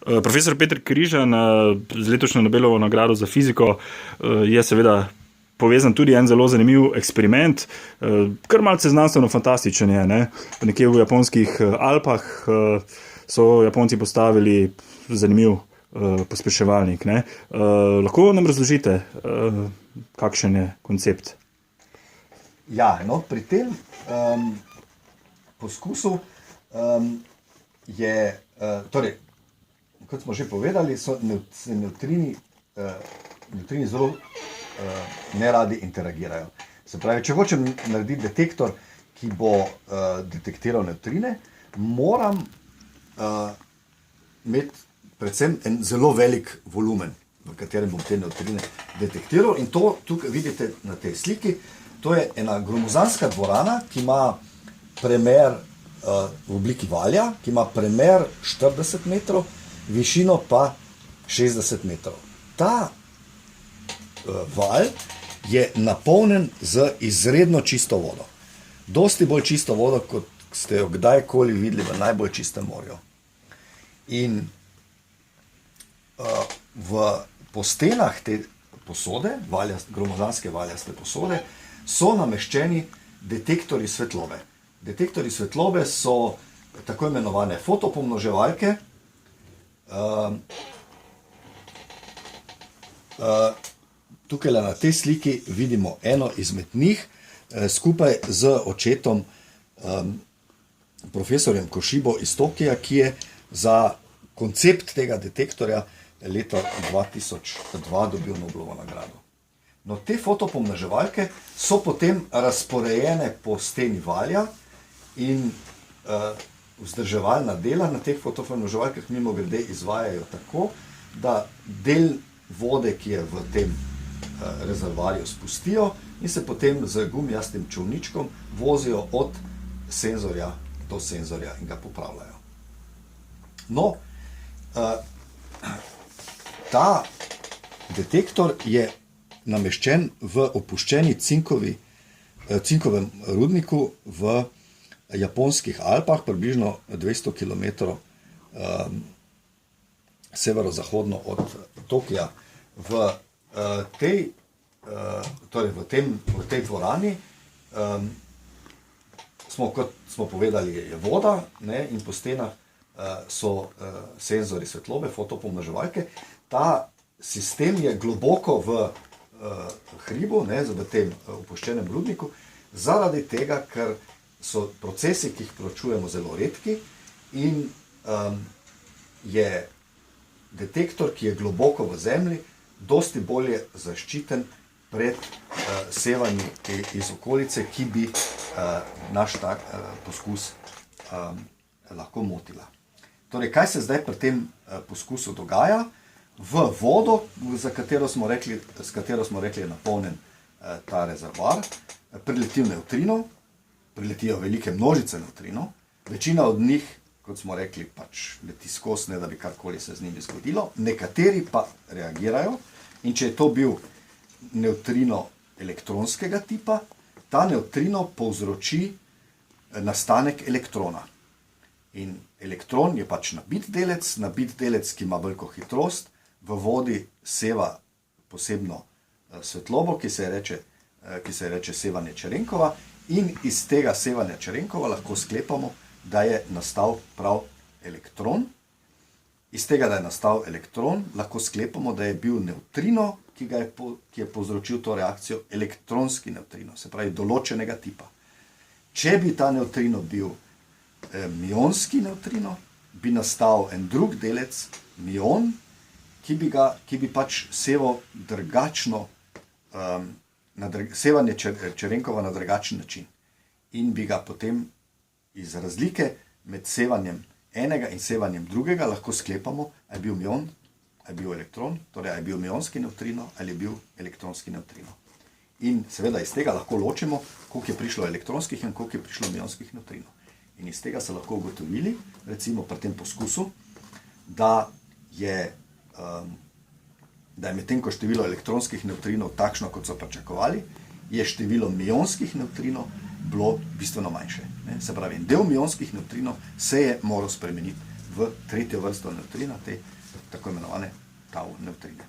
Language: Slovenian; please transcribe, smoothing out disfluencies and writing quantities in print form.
Profesor Peter Križan z letošnjo Nobelovo nagrado za fiziko je seveda povezan tudi en zelo zanimiv eksperiment, kar malce znanstveno-fantastičen je, ne? Nekje v japonskih Alpah so Japonci postavili zanimiv pospeševalnik, ne? Lahko nam razložite, kakšen je koncept? Ja, no, pri tem poskusu je, torej, kot smo že povedali, so nevtrini zelo neradi interagirajo. Se pravi, če hočem narediti detektor, ki bo detektiral nevtrine, moram imeti predvsem en zelo velik volumen, v katerem bom te nevtrine detektiral. In to tukaj vidite na tej sliki. To je ena gromozanska dvorana, ki ima premer v obliki valja, ki ima premer 40 metrov, višino pa 60 metrov. Ta val je napolnjen z izredno čisto vodo. Dosti bolj čisto vodo, kot ste jo kdajkoli videli v najbolj čistem morju. In po stenah te posode, gromozanske valjaste posode, so nameščeni detektorji svetlobe. Detektorji svetlobe so tako imenovane fotopomnoževalke. Tukaj na tej sliki vidimo eno izmed njih, skupaj z očetom profesorjem Koshibo iz Tokija, ki je za koncept tega detektorja leta 2002 dobil Nobelovo nagrado. No, te fotopomnoževalke so potem razporejene po steni valja in vzdrževalna dela na teh fotopomnoževalkah mimogrede izvajajo tako, da del vode, ki je v tem rezervoarju, spustijo in se potem z gumijastim čolničkom vozijo od senzorja do senzorja in ga popravljajo. No, ta detektor je nameščen v opuščeni cinkovem rudniku v japonskih Alpah, približno 200 km severozahodno od Tokija. V tej dvorani kot smo povedali, je voda, ne, in po stenah so senzori svetlobe, fotopomnoževalke. Ta sistem je globoko v hribu, ne, v tem opuščenem rudniku, zaradi tega, ker so procesi, ki jih proučujemo, zelo redki in je detektor, ki je globoko v zemlji, dosti bolje zaščiten pred sevanji iz okolice, ki bi naš tak poskus lahko motila. Torej, kaj se zdaj pri tem poskusu dogaja? V vodo, s katero smo rekli, je napolnjen ta rezervoar, prileti nevtrinov, priletijo velike množice nevtrinov, večina od njih, kot smo rekli, pač leti skozi, ne da bi karkoli se z njimi zgodilo, nekateri pa reagirajo in če je to bil nevtrino elektronskega tipa, ta nevtrino povzroči nastanek elektrona. In elektron je pač nabit delec, ki ima veliko hitrost, v vodi seva posebno svetlobo, ki se reče sevanje Čerenkova, in iz tega sevanja Čerenkova lahko sklepamo, da je nastal prav elektron. Iz tega, da je nastal elektron, lahko sklepamo, da je bil nevtrino, ki je povzročil to reakcijo, elektronski nevtrino, se pravi določenega tipa. Če bi ta nevtrino bil mionski nevtrino, bi nastal en drug delec, mion, ki bi pač seval drugačno, sevanje Čerenkova na drugačen način. In bi ga potem iz razlike med sevanjem enega in sevanjem drugega lahko sklepamo, ali je bil mion, ali je bil elektron, torej ali je bil mionski nevtrino, ali je bil elektronski nevtrino. In seveda iz tega lahko ločimo, koliko je prišlo elektronskih in koliko je prišlo mionskih nevtrinov. In iz tega so lahko ugotovili, recimo pri tem poskusu, da je medtem ko število elektronskih nevtrinov takšno, kot so pričakovali, je število mionskih nevtrinov bilo bistveno manjše. Se pravi, del mionskih nevtrinov se je moral spremeniti v tretjo vrsto nevtrina, te tako imenovane tau nevtrine.